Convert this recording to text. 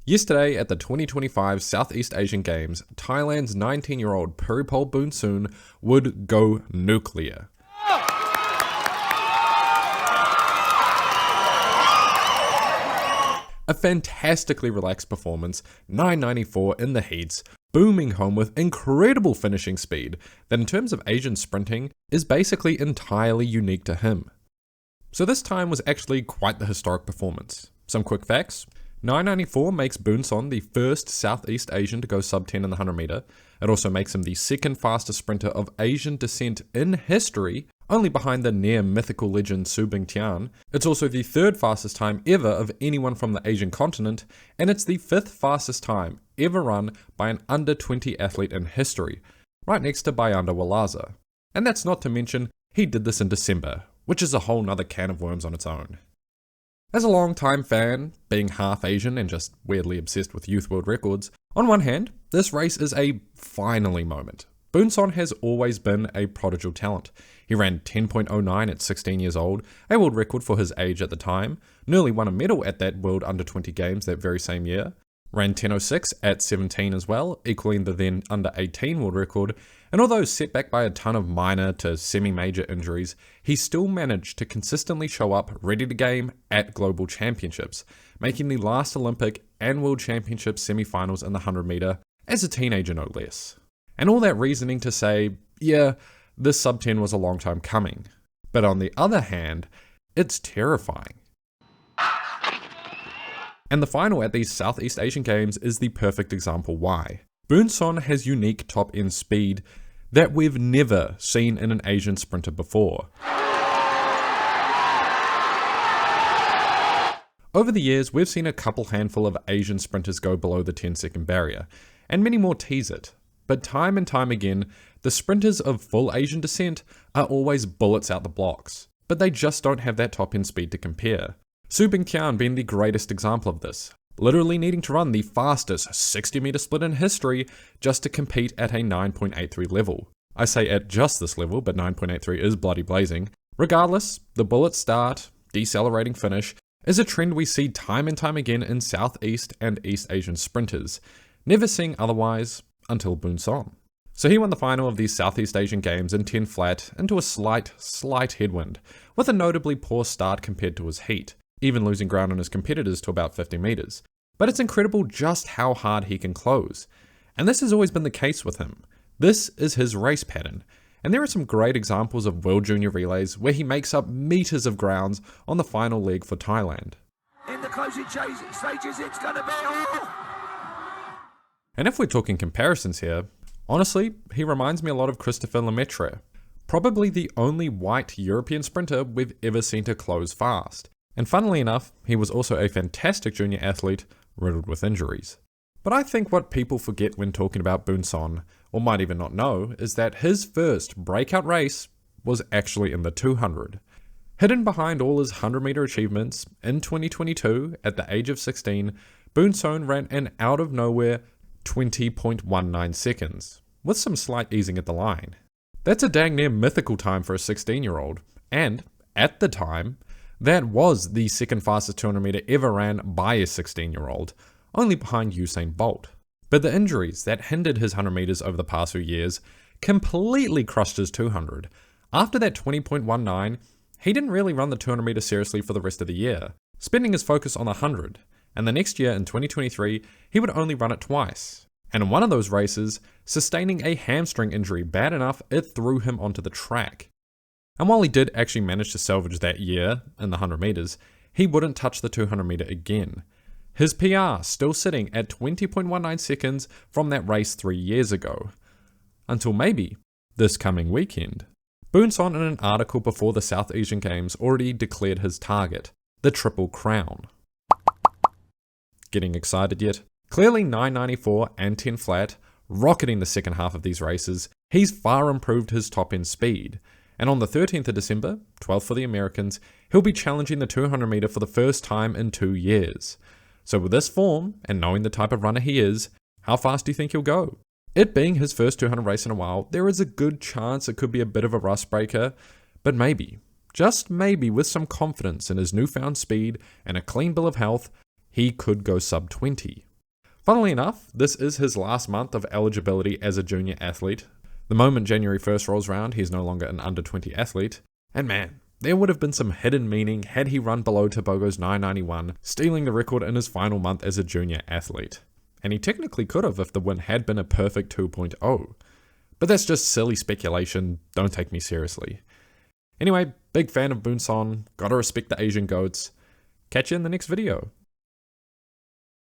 Yesterday at the 2025 Southeast Asian Games, Thailand's 19-year-old Puripol Boonson would go nuclear. A fantastically relaxed performance, 994 in the heats, booming home with incredible finishing speed that in terms of Asian sprinting is basically entirely unique to him. So this time was actually quite the historic performance. Some quick facts. 994 makes Boonson the first Southeast Asian to go sub 10 in the 100 meter. It also makes him the second fastest sprinter of Asian descent in history, only behind the near mythical legend Su Bingtian. It's also the third fastest time ever of anyone from the Asian continent, and it's the fifth fastest time ever run by an under 20 athlete in history, right next to Bayanda Walaza. And that's not to mention, he did this in December, which is a whole nother can of worms on its own. As a long-time fan, being half Asian and just weirdly obsessed with youth world records, on one hand, this race is a finally moment. Boonson has always been a prodigal talent. He ran 10.09 at 16 years old, a world record for his age at the time, nearly won a medal at that World Under-20 Games that very same year, ran 10.06 at 17 as well, equaling the then Under-18 world record, and although set back by a ton of minor to semi-major injuries, he still managed to consistently show up ready to game at global championships, making the last Olympic and World Championship semi-finals in the 100 meter as a teenager no less. And all that reasoning to say, yeah, this sub 10 was a long time coming. But on the other hand, it's terrifying. And the final at these Southeast Asian Games is the perfect example why. Boonson has unique top-end speed that we've never seen in an Asian sprinter before. Over the years, we've seen a couple handful of Asian sprinters go below the 10-second barrier, and many more tease it. But time and time again, the sprinters of full Asian descent are always bullets out the blocks, but they just don't have that top-end speed to compare. Su Bingtian being the greatest example of this, literally needing to run the fastest 60-meter split in history just to compete at a 9.83 level. I say at just this level, but 9.83 is bloody blazing. Regardless, the bullet start, decelerating finish, is a trend we see time and time again in Southeast and East Asian sprinters, never seeing otherwise until Boonson. So he won the final of these Southeast Asian Games in 10 flat into a slight headwind, with a notably poor start compared to his heat, even losing ground on his competitors to about 50 meters. But it's incredible just how hard he can close. And this has always been the case with him. This is his race pattern. And there are some great examples of World Junior relays where he makes up meters of grounds on the final leg for Thailand. In the closing stages, it's gonna be all. And if we're talking comparisons here, honestly, he reminds me a lot of Christopher Lemaitre, probably the only white European sprinter we've ever seen to close fast. And funnily enough, he was also a fantastic junior athlete, riddled with injuries. But I think what people forget when talking about Boonson, or might even not know, is that his first breakout race was actually in the 200. Hidden behind all his 100-meter achievements, in 2022, at the age of 16, Boonson ran an out-of-nowhere 20.19 seconds, with some slight easing at the line. That's a dang near mythical time for a 16-year-old, and, at the time, that was the second fastest 200 meter ever ran by a 16-year-old, only behind Usain Bolt. But the injuries that hindered his 100 meters over the past few years completely crushed his 200. After that 20.19, he didn't really run the 200 meter seriously for the rest of the year, spending his focus on the 100. And the next year, in 2023, he would only run it twice. And in one of those races, sustaining a hamstring injury bad enough it threw him onto the track. And while he did actually manage to salvage that year in the 100 meters, he wouldn't touch the 200 meter again. His PR still sitting at 20.19 seconds from that race 3 years ago. Until maybe this coming weekend. Boonson in an article before the South Asian Games already declared his target, the Triple Crown. Getting excited yet? Clearly 994 and 10 flat, rocketing the second half of these races, he's far improved his top end speed. And on the 13th of December, 12th for the Americans, he'll be challenging the 200 meter for the first time in 2 years. So with this form, and knowing the type of runner he is, how fast do you think he'll go? It being his first 200 race in a while, there is a good chance it could be a bit of a rust breaker, but maybe, just maybe with some confidence in his newfound speed and a clean bill of health, he could go sub 20. Funnily enough, this is his last month of eligibility as a junior athlete. The moment January 1st rolls around, he's no longer an under 20 athlete. And man, there would have been some hidden meaning had he run below Tebogo's 991, stealing the record in his final month as a junior athlete. And he technically could have if the win had been a perfect 2.0. But that's just silly speculation, don't take me seriously. Anyway, big fan of Boonson, gotta respect the Asian goats. Catch you in the next video.